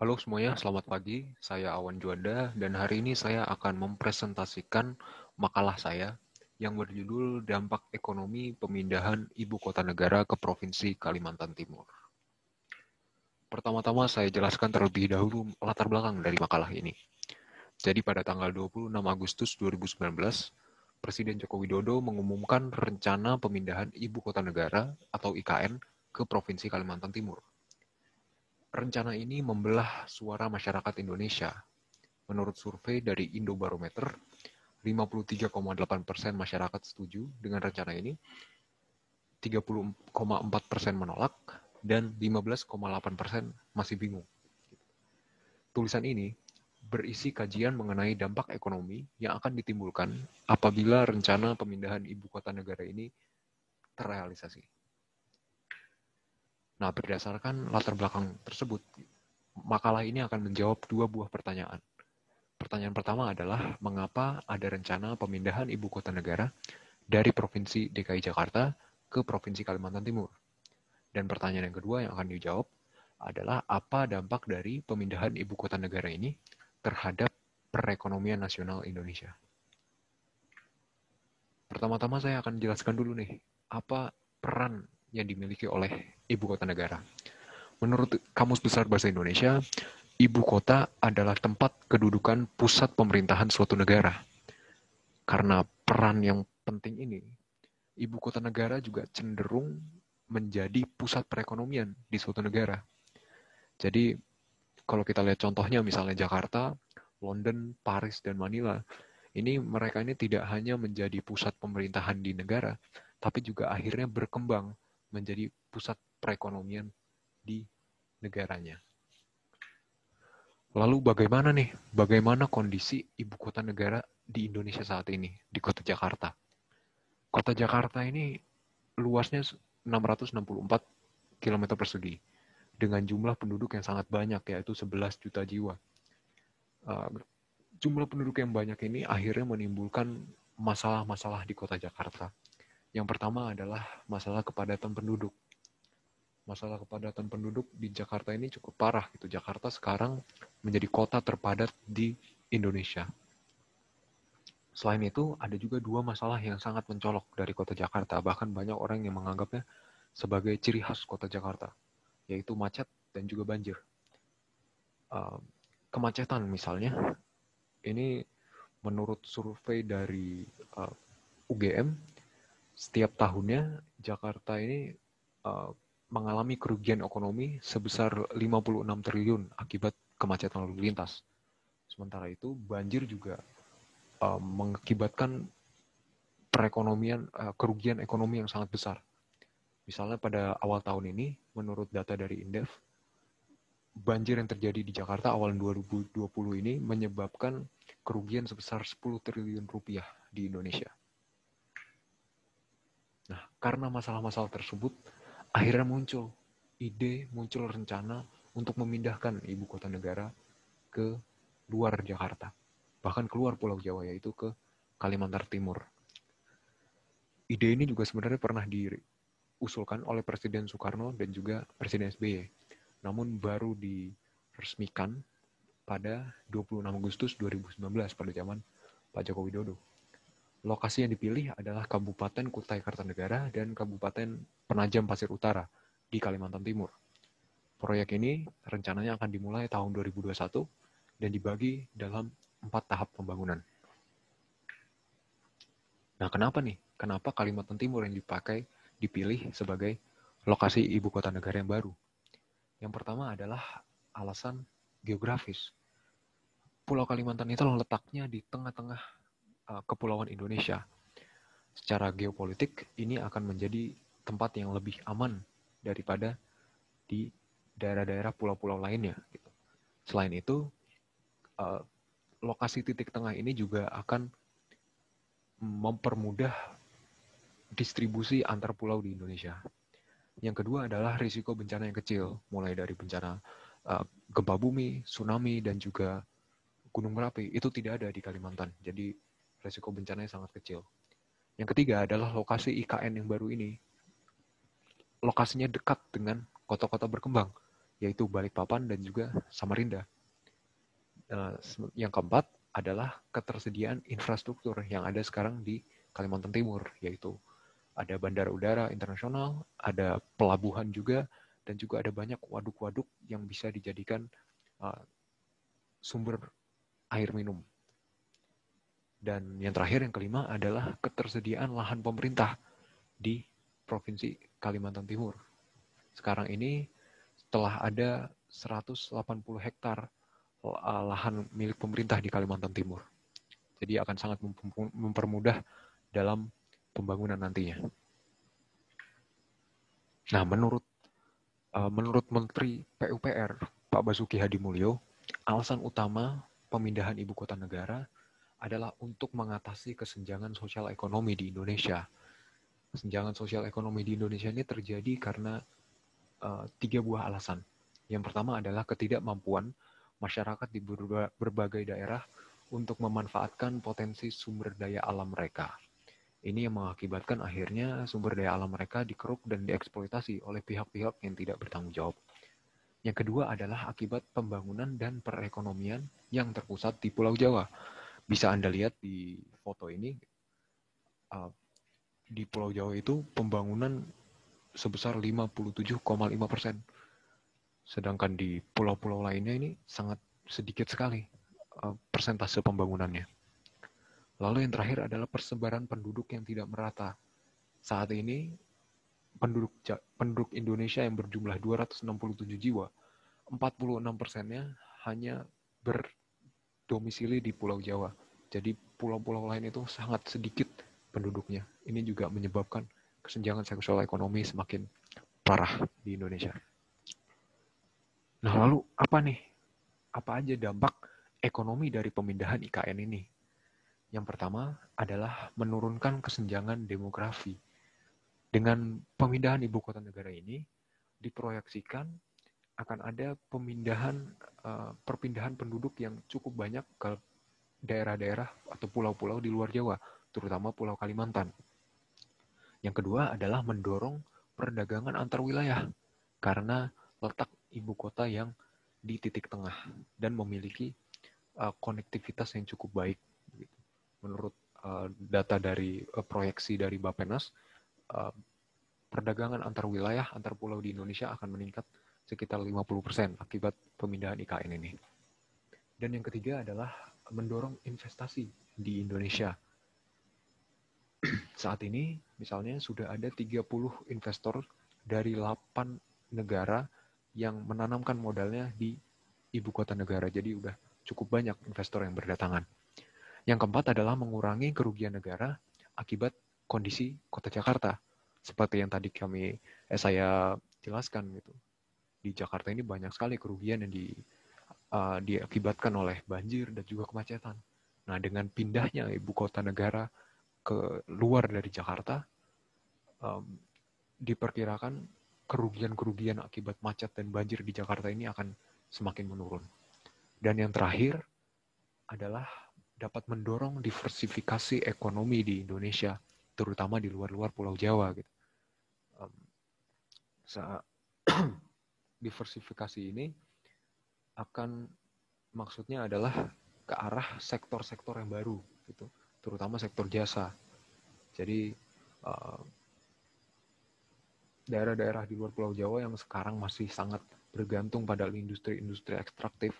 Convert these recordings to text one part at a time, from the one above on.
Halo semuanya, selamat pagi. Saya Awan Juanda dan hari ini saya akan mempresentasikan makalah saya yang berjudul Dampak Ekonomi Pemindahan Ibu Kota Negara ke Provinsi Kalimantan Timur. Pertama-tama saya jelaskan terlebih dahulu latar belakang dari makalah ini. Jadi pada tanggal 26 Agustus 2019, Presiden Joko Widodo mengumumkan rencana pemindahan Ibu Kota Negara atau IKN ke Provinsi Kalimantan Timur. Rencana ini membelah suara masyarakat Indonesia. Menurut survei dari Indobarometer, 53,8% masyarakat setuju dengan rencana ini, 30,4% menolak, dan 15,8% masih bingung. Tulisan ini berisi kajian mengenai dampak ekonomi yang akan ditimbulkan apabila rencana pemindahan ibu kota negara ini terrealisasi. Nah, berdasarkan latar belakang tersebut, makalah ini akan menjawab dua buah pertanyaan. Pertanyaan pertama adalah mengapa ada rencana pemindahan ibu kota negara dari Provinsi DKI Jakarta ke Provinsi Kalimantan Timur. Dan pertanyaan yang kedua yang akan dijawab adalah apa dampak dari pemindahan ibu kota negara ini terhadap perekonomian nasional Indonesia. Pertama-tama saya akan jelaskan dulu nih, apa peran yang dimiliki oleh ibu kota negara. Menurut Kamus Besar Bahasa Indonesia, ibu kota adalah tempat kedudukan pusat pemerintahan suatu negara. Karena peran yang penting ini, ibu kota negara juga cenderung menjadi pusat perekonomian di suatu negara. Jadi, kalau kita lihat contohnya misalnya Jakarta, London, Paris, dan Manila, mereka ini tidak hanya menjadi pusat pemerintahan di negara, tapi juga akhirnya berkembang menjadi pusat perekonomian di negaranya. Lalu bagaimana kondisi ibu kota negara di Indonesia saat ini, di kota Jakarta? Kota Jakarta ini luasnya 664 km persegi, dengan jumlah penduduk yang sangat banyak, yaitu 11 juta jiwa. Uh, Jumlah penduduk yang banyak ini akhirnya menimbulkan masalah-masalah di kota Jakarta. Yang pertama adalah masalah kepadatan penduduk. Masalah kepadatan penduduk di Jakarta ini cukup parah gitu. Jakarta sekarang menjadi kota terpadat di Indonesia. Selain itu, ada juga dua masalah yang sangat mencolok dari kota Jakarta. Bahkan banyak orang yang menganggapnya sebagai ciri khas kota Jakarta, yaitu macet dan juga banjir. Kemacetan misalnya, ini menurut survei dari UGM, setiap tahunnya Jakarta ini mengalami kerugian ekonomi sebesar 56 triliun akibat kemacetan lalu lintas. Sementara itu, banjir juga mengakibatkan kerugian ekonomi yang sangat besar. Misalnya pada awal tahun ini, menurut data dari Indef, banjir yang terjadi di Jakarta awal 2020 ini menyebabkan kerugian sebesar 10 triliun rupiah di Indonesia. Nah, karena masalah-masalah tersebut, akhirnya muncul rencana untuk memindahkan ibu kota negara ke luar Jakarta, bahkan keluar Pulau Jawa, yaitu ke Kalimantan Timur. Ide ini juga sebenarnya pernah diusulkan oleh Presiden Soekarno dan juga Presiden SBY, namun baru diresmikan pada 26 Agustus 2019 pada zaman Pak Joko Widodo. Lokasi yang dipilih adalah Kabupaten Kutai Kartanegara dan Kabupaten Penajam Pasir Utara di Kalimantan Timur. Proyek ini rencananya akan dimulai tahun 2021 dan dibagi dalam 4 tahap pembangunan. Nah, Kenapa Kalimantan Timur yang dipilih sebagai lokasi ibu kota negara yang baru? Yang pertama adalah alasan geografis. Pulau Kalimantan itu letaknya di tengah-tengah kepulauan Indonesia. Secara geopolitik, ini akan menjadi tempat yang lebih aman daripada di daerah-daerah pulau-pulau lainnya. Selain itu, lokasi titik tengah ini juga akan mempermudah distribusi antar pulau di Indonesia. Yang kedua adalah risiko bencana yang kecil, mulai dari bencana gempa bumi, tsunami, dan juga gunung berapi. Itu tidak ada di Kalimantan, jadi risiko bencananya sangat kecil. Yang ketiga adalah lokasi IKN yang baru ini. Lokasinya dekat dengan kota-kota berkembang, yaitu Balikpapan dan juga Samarinda. Yang keempat adalah ketersediaan infrastruktur yang ada sekarang di Kalimantan Timur, yaitu ada bandara udara internasional, ada pelabuhan juga, dan juga ada banyak waduk-waduk yang bisa dijadikan sumber air minum. Dan yang terakhir, yang kelima adalah ketersediaan lahan pemerintah di Provinsi Kalimantan Timur. Sekarang ini telah ada 180 hektar lahan milik pemerintah di Kalimantan Timur. Jadi akan sangat mempermudah dalam pembangunan nantinya. Nah, menurut Menteri PUPR, Pak Basuki Hadimulyo, alasan utama pemindahan ibu kota negara adalah untuk mengatasi kesenjangan sosial ekonomi di Indonesia. Kesenjangan sosial ekonomi di Indonesia ini terjadi karena 3 buah alasan. Yang pertama adalah ketidakmampuan masyarakat di berbagai daerah untuk memanfaatkan potensi sumber daya alam mereka. Ini yang mengakibatkan akhirnya sumber daya alam mereka dikeruk dan dieksploitasi oleh pihak-pihak yang tidak bertanggung jawab. Yang kedua adalah akibat pembangunan dan perekonomian yang terpusat di Pulau Jawa. Bisa Anda lihat di foto ini, di Pulau Jawa itu pembangunan sebesar 57,5%. Sedangkan di pulau-pulau lainnya ini sangat sedikit sekali persentase pembangunannya. Lalu yang terakhir adalah persebaran penduduk yang tidak merata. Saat ini penduduk Indonesia yang berjumlah 267 jiwa, 46%-nya hanya berdomisili di Pulau Jawa. Jadi pulau-pulau lain itu sangat sedikit penduduknya. Ini juga menyebabkan kesenjangan sosial ekonomi semakin parah di Indonesia. Nah, lalu apa nih? Apa aja dampak ekonomi dari pemindahan IKN ini? Yang pertama adalah menurunkan kesenjangan demografi. Dengan pemindahan ibu kota negara ini, diproyeksikan akan ada perpindahan penduduk yang cukup banyak ke daerah-daerah atau pulau-pulau di luar Jawa, terutama Pulau Kalimantan. Yang kedua adalah mendorong perdagangan antar wilayah, karena letak ibu kota yang di titik tengah dan memiliki konektivitas yang cukup baik. Menurut data dari proyeksi dari Bappenas, perdagangan antar wilayah, antar pulau di Indonesia akan meningkat sekitar 50% akibat pemindahan IKN ini. Dan yang ketiga adalah mendorong investasi di Indonesia. Saat ini misalnya sudah ada 30 investor dari 8 negara yang menanamkan modalnya di ibu kota negara. Jadi udah cukup banyak investor yang berdatangan. Yang keempat adalah mengurangi kerugian negara akibat kondisi kota Jakarta. Seperti yang tadi saya jelaskan gitu. Di Jakarta ini banyak sekali kerugian yang diakibatkan oleh banjir dan juga kemacetan. Nah, dengan pindahnya ibu kota negara ke luar dari Jakarta, diperkirakan kerugian-kerugian akibat macet dan banjir di Jakarta ini akan semakin menurun. Dan yang terakhir adalah dapat mendorong diversifikasi ekonomi di Indonesia, terutama di luar-luar Pulau Jawa. Gitu. Diversifikasi ini akan maksudnya adalah ke arah sektor-sektor yang baru, gitu, terutama sektor jasa. Jadi daerah-daerah di luar Pulau Jawa yang sekarang masih sangat bergantung pada industri-industri ekstraktif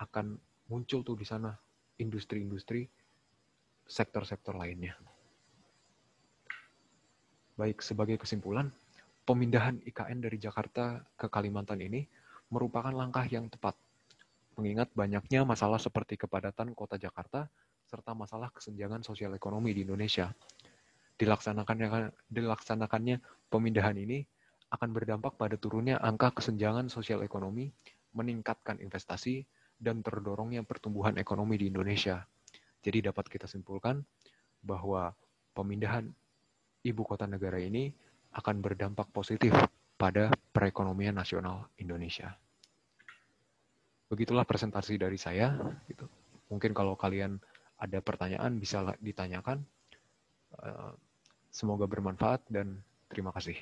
akan muncul tuh di sana industri-industri sektor-sektor lainnya. Baik, sebagai kesimpulan, pemindahan IKN dari Jakarta ke Kalimantan ini merupakan langkah yang tepat, mengingat banyaknya masalah seperti kepadatan kota Jakarta serta masalah kesenjangan sosial ekonomi di Indonesia. Dilaksanakannya pemindahan ini akan berdampak pada turunnya angka kesenjangan sosial ekonomi, meningkatkan investasi, dan terdorongnya pertumbuhan ekonomi di Indonesia. Jadi dapat kita simpulkan bahwa pemindahan ibu kota negara ini akan berdampak positif pada perekonomian nasional Indonesia. Begitulah presentasi dari saya. Gitu. Mungkin kalau kalian ada pertanyaan bisa ditanyakan. Semoga bermanfaat dan terima kasih.